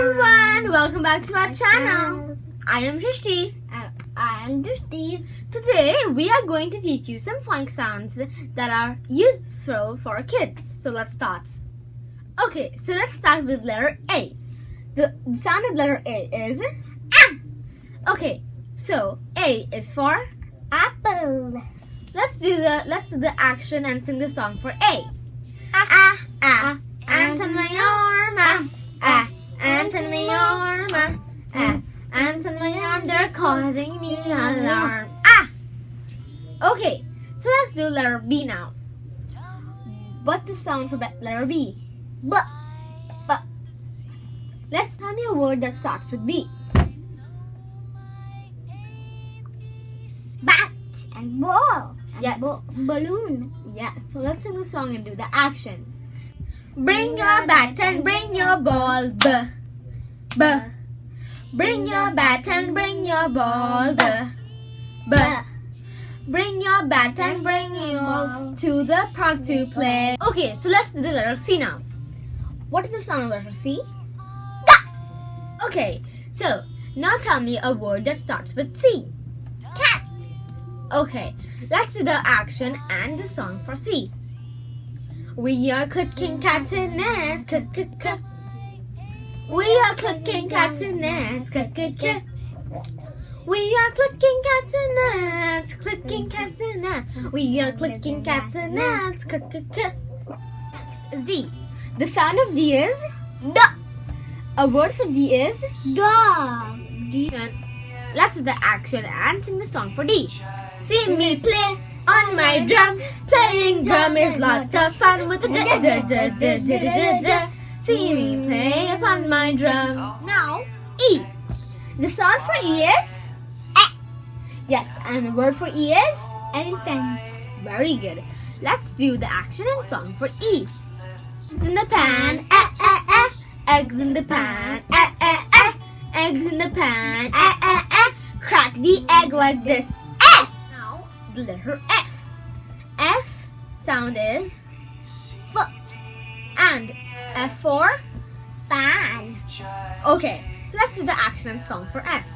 everyone, welcome back to our channel. I am Shristhi. And I am Drishti. Today we are going to teach you some phonics sounds that are useful for kids. So let's start. Okay, so let's start with letter A. The sound of letter A is A. Okay, so A is for Apple. let's do the action and sing the song for A. Ants on my arm. Ants on my arm. Ants on my arm, they're causing me alarm. Okay, so let's do letter B now. What's the sound for letter B? B. Let's tell me a word that starts with B. Bat and ball. And Yes. Balloon. Yes, so let's sing the song and do the action. Bring your bat and bring your ball. B. Bring your bat and bring your ball. B. Bring your bat and bring your ball to the park to play. Okay, so let's do the letter C now. What is the sound of letter C? Okay, so now tell me a word that starts with C. Cat. Okay, let's do the action and the song for C. We are cooking cats in nest. We are cooking cats in nest. We are clicking cats in nets. Clicking cats in nets. We are clicking cats in nets. Z. The sound of D is D. a word for D is Dog. Let's do the action and sing the song for D. See me play on my drum. Playing drum is lots of fun with the d. See me play upon my drum. Now E. The sound for E is E. Yes, and the word for E is Elephant. very good. Let's do the action and song for E. Eggs in the pan, eggs in the pan, eggs in the pan, crack the egg like this. Now the letter F. F sound is F, and F for Fan. okay. So let's do the action and song for F.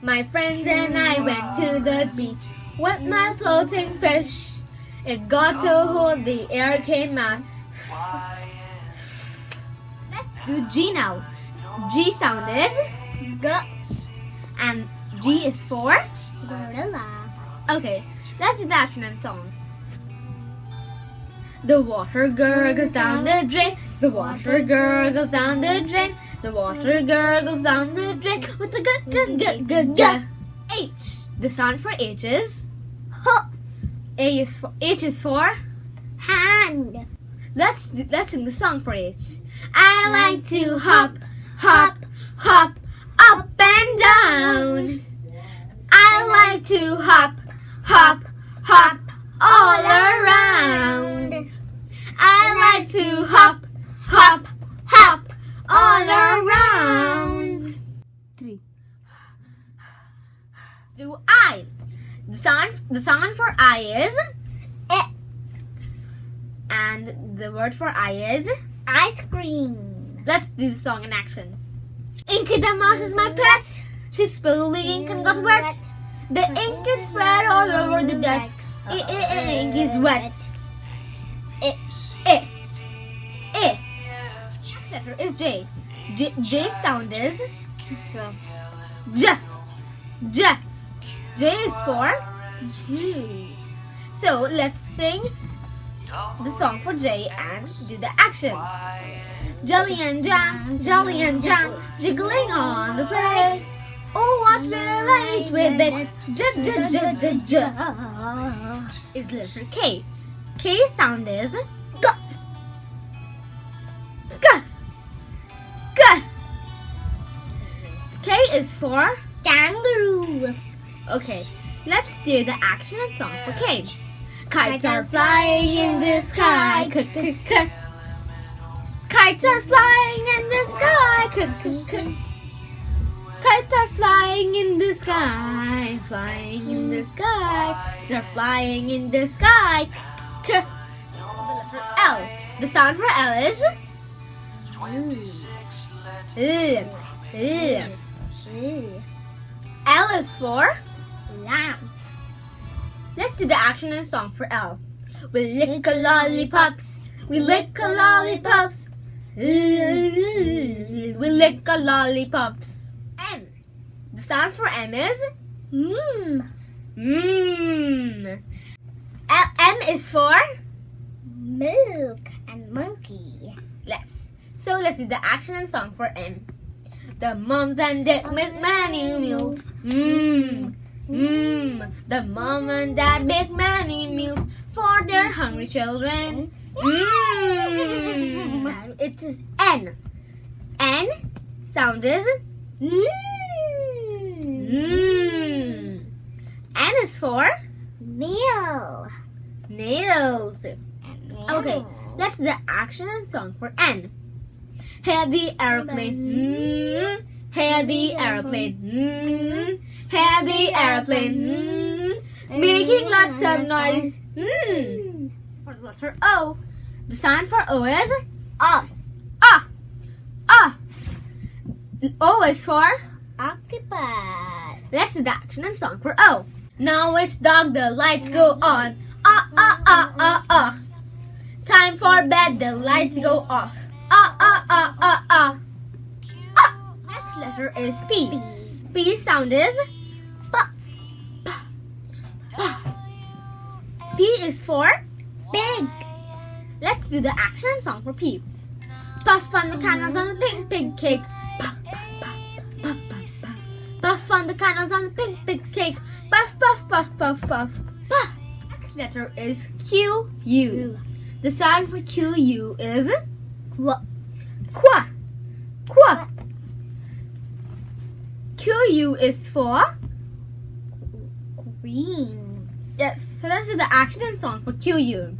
My friends and I went to the beach with my floating fish. It got so hot the air came out. Let's do G now. G sound is G. and G is for Gorilla. okay. Let's do the action and song. The water gurgles down the drain. The water gurgles down the drain. The water gurgles down the drain with the g. H. The sound for H is H. H is for Hand. let's sing the song for H. I like to hop, hop, hop, up and down. I like to hop, hop, hop, all around. I like to hop, hop, hop, all around. 3. Do I. The sound for I is E. and the word for I is Ice cream. let's do the song in action. Inky the mouse is my pet. She spilled the ink and got wet. The ink is spread all over the desk. Ink is wet. E. Letter is J. J sound is J. J. J is for juice. So let's sing the song for J and do the action. Jelly and jam, jiggling on the plate. Oh, what will I eat with it? J. Is letter K. K sound is G. K is for Kangaroo. okay. Let's do the action and song for K. Kites are flying in the sky. Kites are flying in the sky. Kites are flying in the sky. Flying in the sky. Kites are flying in the sky. The letter L. The sound for L is L. L is for Lamb. Let's do the action and song for L. We lick a lollipops. We lick a lollipops. We lick a lollipops. M. The sound for M is Mmm. M is for Milk and monkey. let's do the action and song for M. The moms and dad make many meals. The mom and dad make many meals for their hungry children. Now it is N. N sound is N is for Meal. nails. Okay, let's do the action and song for N. Hear the aeroplane. Hear the aeroplane. Hear the aeroplane. Making lots of noise. For the letter O. The sound for O is Up. ah. Ah. O is for Octopus. let's do the action and song for O. Now it's dog, the lights go on. Ah, ah, ah, ah, ah. Time for bed, the lights go off. Ah, ah, ah, ah, ah. Ah. Next letter is P. P sound is Pa. P is for Big. let's do the action and song for P. Puff on the candles on the pink pig cake. Puff, puff, puff, puff, puff, puff. Puff on the candles on the pink pig cake. Puff, puff, puff, puff, puff. Puff. Next letter is Q, U. The sound for Q, U is Qua. qua. Qua. Q, U is for Green. yes. So let's do the action and song for Q, U.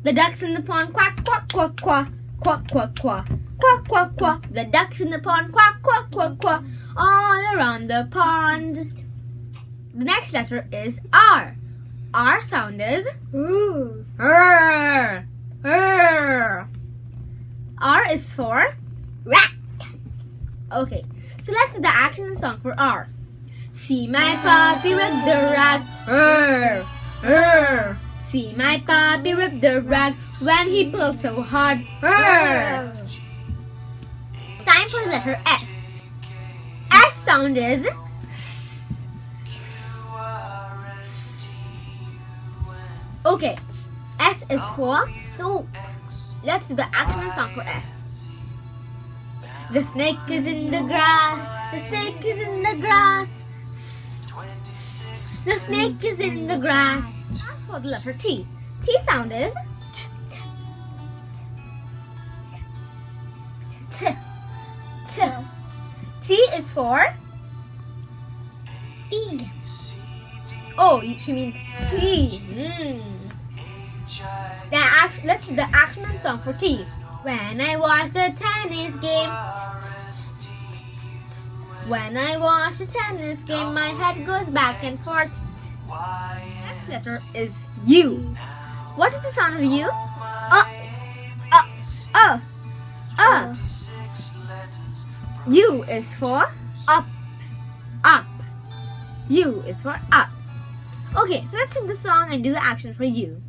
The ducks in the pond quack, quack, quack, quack. Quack, quack, quack. Quack, quack, quack. The ducks in the pond quack, quack, quack, quack. All around the pond. The next letter is R. R sound is Ooh. R. R. R is for Rat. okay. So let's do the action and song for R. See my puppy with the rag. R. R. See my puppy rip the rag when he pulls so hard. Time for the letter S. S sound is okay. S is for Soup. let's do the action and song for S. The snake is in the grass. The snake is in the grass. The snake is in the grass. As for the letter T. T sound is T. T. T is for E. oh, she means T. Let's do the action and song for T. When I watch the tennis game. When I watch the tennis game, my head goes back and forth. Next letter is U. What is the sound of U? U is for Up. up. U is for up. Okay, so let's sing the song and do the action for U.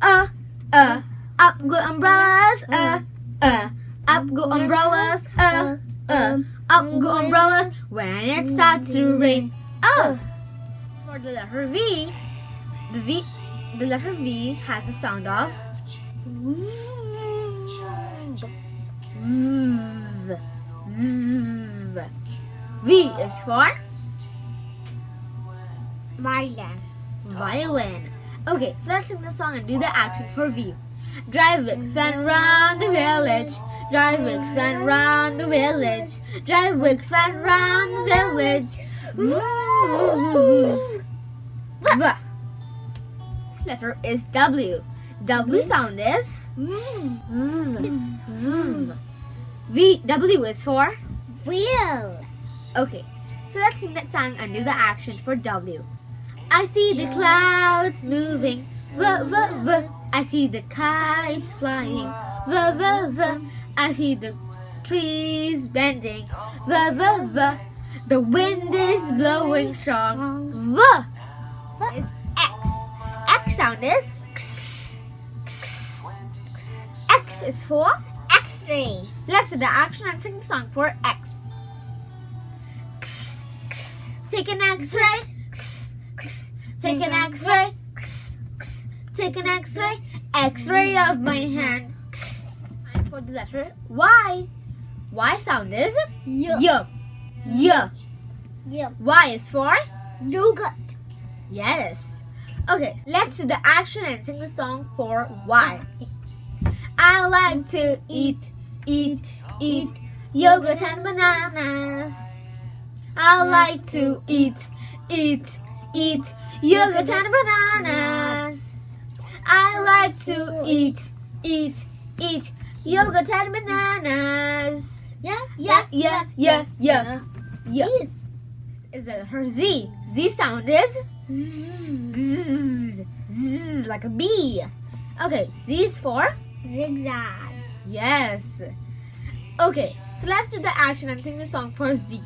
Up go umbrellas. Up go umbrellas. Up go umbrellas when it starts to rain. For the letter V, the letter V has the sound of V. V is for violin. Okay, so let's sing the song and do the action for V. Drive Wicks went round the village. Drive Wicks went round the village. Drive Wicks went round the village. Next letter is W. W sound is W is for Wheel. okay. So let's sing that song and do the action for W. I see the clouds moving. I see the kites flying. I see the trees bending. V. The wind is blowing strong. V is X. X sound is X. X is for X-ray. let's do the action and sing the song for X. Take an X-ray. Take an X-ray. Take an X-ray. X-ray of my hand. And for the letter Y. Y sound is Yo. Y. Yo. Y is for Yogurt. yes. Okay, let's do the action and sing the song for Y. I like to eat yogurt and bananas. I like to eat yogurt and bananas. I like to eat yogurt and bananas. Yeah. Yeah. Is it her Z? Z sound is zzz, like a bee. Okay, Z is for Zigzag. yes. Okay, so let's do the action and sing the song for Z.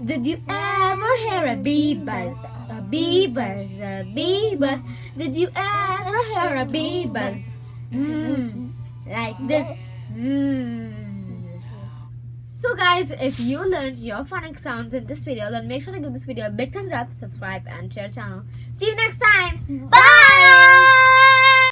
Did you ever hear a bee buzz? A bee buzz, a bee buzz. Did you ever hear a bee buzz? Zzz, like this. Zzz. So guys, if you learned your phonics sounds in this video, then make sure to give this video a big thumbs up, subscribe and share channel. See you next time. Bye.